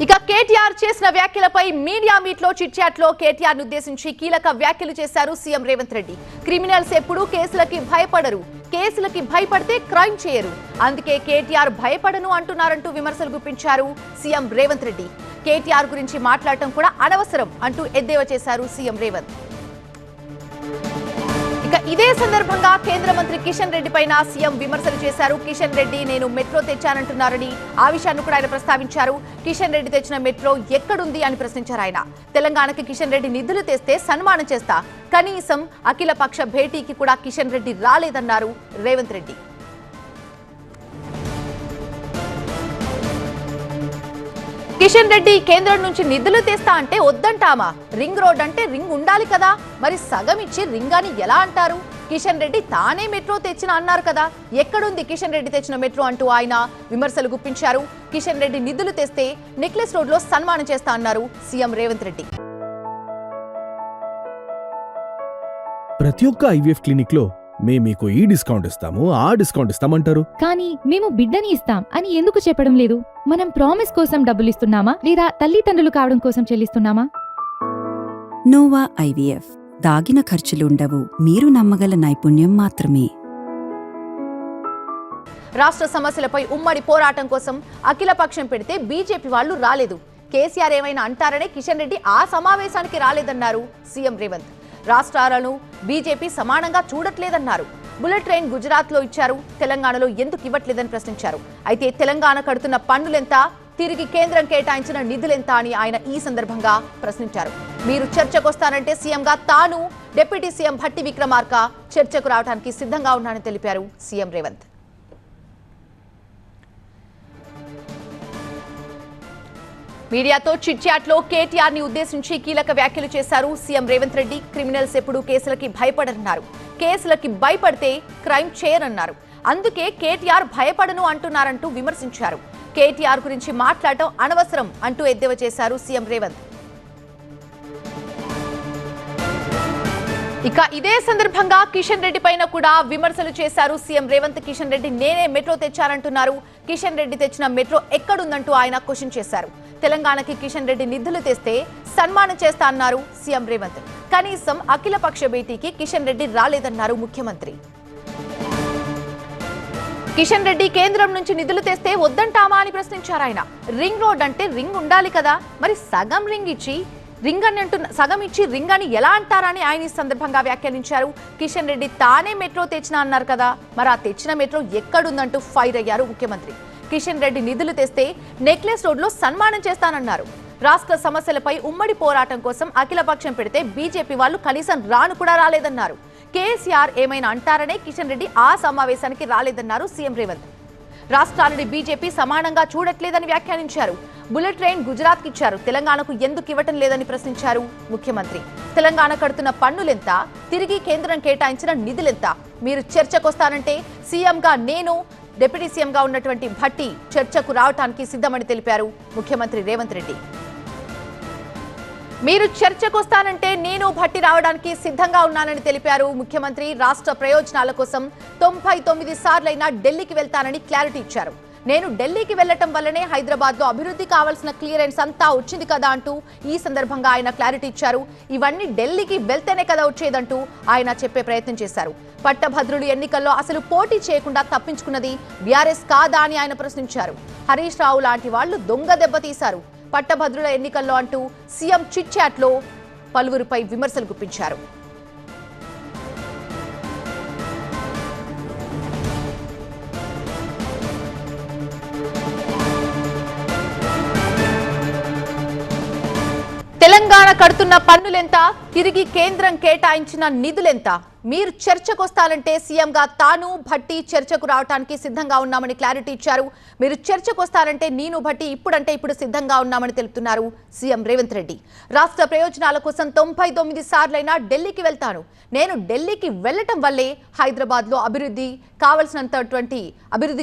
ఇక కేటీఆర్ చేసిన వ్యాఖ్యలపై మీడియా మీట్ లో చిట్ చాట్ లో కేటీఆర్ ను ఉద్దేశించి కీలక వ్యాఖ్యలు చేశారు సీఎం రేవంత్ రెడ్డి. క్రిమినల్స్ ఎప్పుడూ కేసులకి భయపడరు, కేసులకి భయపడితే క్రైమ్ చేయరు, అందుకే కేటీఆర్ భయపడను అంటున్నారంటూ విమర్శలు గుప్పించారు సీఎం రేవంత్ రెడ్డి. కేటీఆర్ గురించి మాట్లాడటం కూడా అనవసరం అంటూ ఎద్దేవా చేశారు సీఎం రేవంత్. ఇక ఇదే సందర్భంగా కేంద్ర మంత్రి కిషన్ రెడ్డి పైన సీఎం విమర్శలు చేశారు. కిషన్ రెడ్డి నేను మెట్రో తెచ్చానంటున్నారని ఆ విషయాన్ని కూడా ఆయన ప్రస్తావించారు. కిషన్ రెడ్డి తెచ్చిన మెట్రో ఎక్కడుంది అని ప్రశ్నించారు ఆయన. తెలంగాణకి కిషన్ రెడ్డి నిధులు తెస్తే సన్మానం చేస్తా, కనీసం అఖిల పక్ష భేటీకి కూడా కిషన్ రెడ్డి రాలేదన్నారు రేవంత్ రెడ్డి. కిషన్ రెడ్డి కేంద్రం నుంచి నిధులు తెస్తా అంటే వద్దంటామా? రింగ్ రోడ్ అంటే రింగ్ ఉండాలి కదా, మరి సగం ఇచ్చి రింగ్ అని ఎలా అంటారు? కిషన్ రెడ్డి తానే మెట్రో తెచ్చిన అన్నారు కదా, ఎక్కడుంది కిషన్ రెడ్డి తెచ్చిన మెట్రో అంటూ ఆయన విమర్శలు గుప్పించారు. కిషన్ రెడ్డి నిధులు తెస్తే నెక్లెస్ రోడ్ లో సన్మానం చేస్తా అన్నారు సీఎం రేవంత్ రెడ్డి. ప్రతి ఒక్క ఐవీఎఫ్ క్లినిక్ లో మేము మీకు ఈ డిస్కౌంట్ ఇస్తాము, ఆ డిస్కౌంట్ ఇస్తామంటారు, కానీ మేము బిడ్డని ఇస్తాం అని ఎందుకు చెప్పడం లేదు? మనం ప్రామిస్ కోసం డబ్బులు ఇస్తున్నామా లేదా తల్లిదండ్రులు కావడం కోసం చెల్లిస్తున్నామా? నోవా ఐవీఎఫ్ దాగిన ఖర్చులుండవు, మీరు నమ్మగల నైపుణ్యం మాత్రమే. రాష్ట్ర సమస్యలపై ఉమ్మడి పోరాటం కోసం అఖిల పక్షం పెడితే బీజేపీ వాళ్లు రాలేదు. కేసీఆర్ ఏమైనా అంటారనే కిషన్ రెడ్డి ఆ సమావేశానికి రాలేదన్నారు సీఎం రేవంత్. రాష్ట్రాలను బీజేపీ సమానంగా చూడట్లేదన్నారు. బుల్లెట్ ట్రైన్ గుజరాత్ లో ఇచ్చారు, తెలంగాణలో ఎందుకు ఇవ్వట్లేదని ప్రశ్నించారు. అయితే తెలంగాణ కడుతున్న పన్నులెంత, తిరిగి కేంద్రం కేటాయించిన నిధులెంత అని ఆయన ఈ సందర్భంగా ప్రశ్నించారు. మీరు చర్చకొస్తానంటే సీఎంగా తాను డిప్యూటీ సీఎం భట్టి విక్రమార్క చర్చకు రావడానికి సిద్ధంగా ఉన్నానని తెలిపారు సీఎం రేవంత్. మీడియాతో చిట్ చాట్ లో కేటీఆర్ ని ఉద్దేశించి కీలక వ్యాఖ్యలు చేశారు సీఎం రేవంత్ రెడ్డి. క్రిమినల్స్ ఎప్పుడూ కేసులకి భయపడరన్నారు, కేసులకి భయపడితే క్రైమ్ చేయరన్నారు, అందుకే కేటీఆర్ భయపడను అంటున్నారంటూ విమర్శించారు. కేటీఆర్ గురించి మాట్లాడటం అనవసరం అంటూ ఎద్దేవా చేశారు సీఎం రేవంత్. ఇక ఇదే సందర్భంగా కిషన్ రెడ్డి పైన కూడా విమర్శలు చేశారు సీఎం రేవంత్. కిషన్ రెడ్డి నేనే మెట్రో తెచ్చానంటున్నారు. కిషన్ రెడ్డి తెచ్చిన మెట్రో ఎక్కడుందంటూ ఆయన క్వశ్చన్ చేశారు. తెలంగాణకి కిషన్ రెడ్డి నిధులు తెస్తే సన్మానం చేస్తా అన్నారు సీఎం రేవంత్. కనీసం అఖిల పక్ష భేటీకి కిషన్ రెడ్డి రాలేదన్నారు ముఖ్యమంత్రి. కిషన్ రెడ్డి కేంద్రం నుంచి నిధులు తెస్తే వద్దంటామా అని ప్రశ్నించారు ఆయన. రింగ్ రోడ్ అంటే రింగ్ ఉండాలి కదా, మరి సగం రింగ్ ఇచ్చి రింగ్ అని సగం ఇచ్చి రింగ్ అని ఎలా అంటారని ఆయన ఈ సందర్భంగా వ్యాఖ్యానించారు. కిషన్ రెడ్డి తానే మెట్రో తెచ్చిన అన్నారు కదా, మరి ఆ తెచ్చిన మెట్రో ఎక్కడుందంటూ ఫైర్ అయ్యారు ముఖ్యమంత్రి. కిషన్ రెడ్డి నిధులు తెస్తే నెక్లెస్ రోడ్ లో సన్మానం చేస్తానన్నారు. రాష్ట్ర సమస్యలపై ఉమ్మడి పోరాటం కోసం అఖిలపక్షం పెడితే బీజేపీ వాళ్ళు కనీసం రాను కూడా రాలేదన్నారు. కేసీఆర్ ఏమైనా అంటారనే కిషన్ రెడ్డి ఆ సమావేశానికి రాలేదన్నారు సీఎం రేవంత్. రాష్ట్రాలని బీజేపీ సమానంగా చూడట్లేదని వ్యాఖ్యానించారు. బుల్లెట్ ట్రైన్ గుజరాత్ కి ఇచ్చారు, తెలంగాణకు ఎందుకు ఇవ్వటం లేదని ప్రశ్నించారు ముఖ్యమంత్రి. తెలంగాణ కడుతున్న పన్నులెంత, తిరిగి కేంద్రం కేటాయించిన నిధులెంత, మీరు చర్చకొస్తానంటే సీఎంగా నేను, డిప్యూటీ సీఎంగా ఉన్నటువంటి భట్టి చర్చకు రావడానికి సిద్ధమని తెలిపారు ముఖ్యమంత్రి రేవంత్ రెడ్డి. మీరు చర్చకొస్తానంటే నేను భట్టి రావడానికి సిద్ధంగా ఉన్నానని తెలిపారు ముఖ్యమంత్రి. రాష్ట్ర ప్రయోజనాల కోసం 99 సార్లైనా ఢిల్లీకి వెళ్తానని క్లారిటీ ఇచ్చారు. నేను ఢిల్లీకి వెళ్లటం వల్లనే హైదరాబాద్ లో అభివృద్ధి కావాల్సిన క్లియరెన్స్ అంతా వచ్చింది కదా అంటూ ఈ సందర్భంగా ఆయన క్లారిటీ ఇచ్చారు. ఇవన్నీ ఢిల్లీకి వెళ్తేనే కదా వచ్చేదంటూ ఆయన చెప్పే ప్రయత్నం చేశారు. పట్టభద్రులు ఎన్నికల్లో అసలు పోటీ చేయకుండా తప్పించుకున్నది బీఆర్ఎస్ కాదా అని ఆయన ప్రశ్నించారు. హరీష్ రావు లాంటి వాళ్లు దొంగ దెబ్బతీశారు పట్టభద్రుల ఎన్నికల్లో అంటూ సీఎం చిట్ చాట్ లో పలువురిపై విమర్శలు గుప్పించారు. తెలంగాణ కడుతున్న పన్నులెంత, తిరిగి కేంద్రం కేటాయించిన నిధులెంత, మీరు చర్చకొస్తానంటే సీఎంగా తాను భట్టి చర్చకు రావడానికి సిద్ధంగా ఉన్నామని క్లారిటీ ఇచ్చారు. మీరు చర్చకొస్తానంటే నేను భట్టి ఇప్పుడంటే ఇప్పుడు సిద్ధంగా ఉన్నామని తెలుపుతున్నారు సీఎం రేవంత్ రెడ్డి. రాష్ట్ర ప్రయోజనాల కోసం 99 సార్లైనా ఢిల్లీకి వెళ్తాను. నేను ఢిల్లీకి వెళ్లటం వల్లే హైదరాబాద్ లో అభివృద్ధి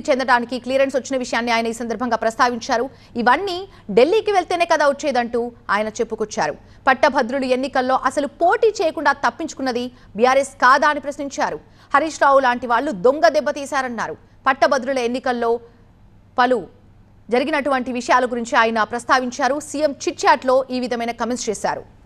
చెందడానికి క్లియరెన్స్ వచ్చిన విషయాన్ని ఆయన ఈ సందర్భంగా ప్రస్తావించారు. ఇవన్నీ ఢిల్లీకి వెళ్తేనే కదా వచ్చేదంటూ ఆయన చెప్పుకొచ్చారు. పట్టభద్రులు ఎన్నికల్లో అసలు పోటీ చేయకుండా తప్పించుకున్నది బీఆర్ఎస్ కాదా అని ప్రశ్నించారు. హరీష్ రావు లాంటి వాళ్లు దొంగ దెబ్బతీశారన్నారు. పట్టభద్రుల ఎన్నికల్లో జరిగినటువంటి విషయాల గురించి ఆయన ప్రస్తావించారు. సీఎం చిట్ చాట్లో ఈ విధమైన కమెంట్స్ చేశారు.